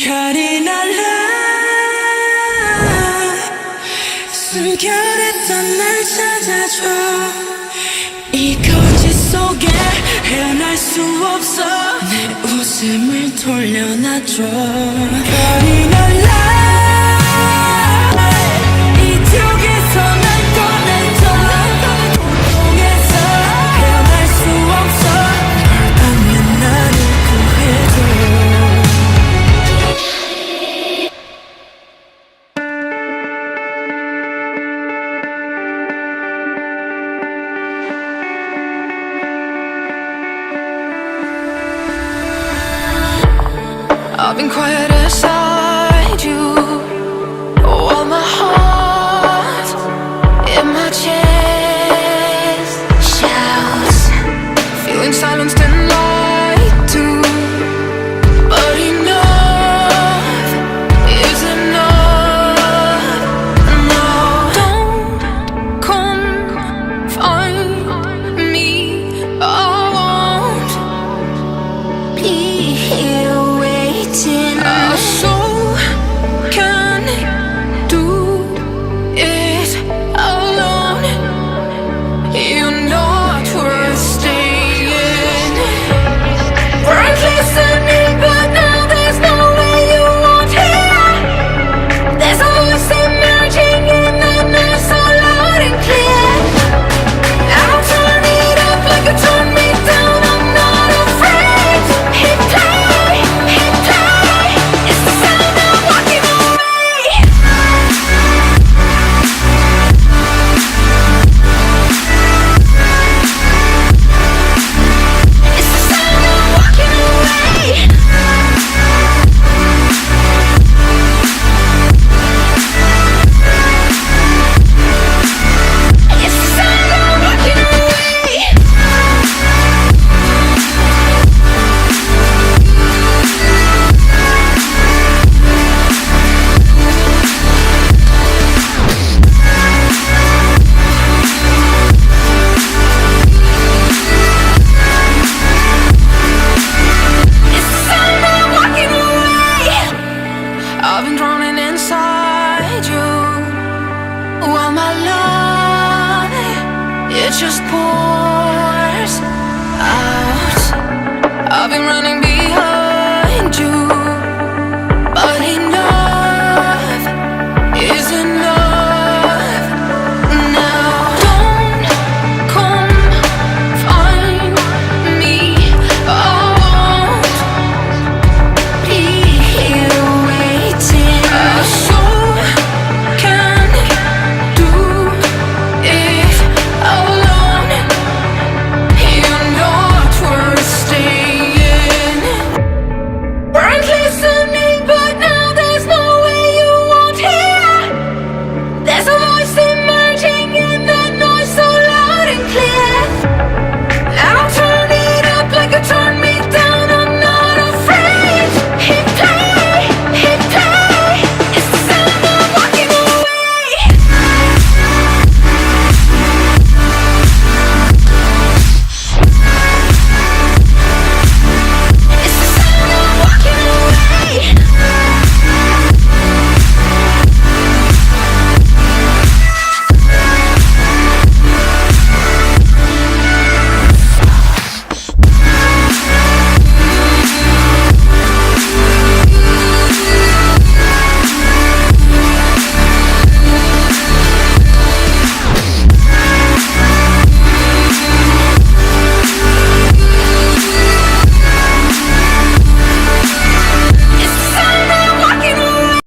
별이 날라 숨결했던 날 찾아줘 이 거짓 속에 헤어날 수 없어 내 웃음을 돌려놔줘 별이 날라 이쪽에서 날 꺼내줘 공통에서 헤어날 수 없어 널 받는 나를 구해줘 I've been quiet inside you while my heart in my chest shouts, feeling silenced and lied to. But enough is enough. No, don't confine me. I won't be here. A soul can do it alone. You're not worth staying. Weren't listening, but now there's no way you won't hear. There's a voice emerging in the night, so loud and clear. I'll turn it up like you turn me down. I'm not afraid. Hit play, hit play. It's the sound of walking away. It's the sound of walking away. It's the sound of walking away. It's the sound of walking away. I've been drowning inside you while my love, it just pours out. I've been running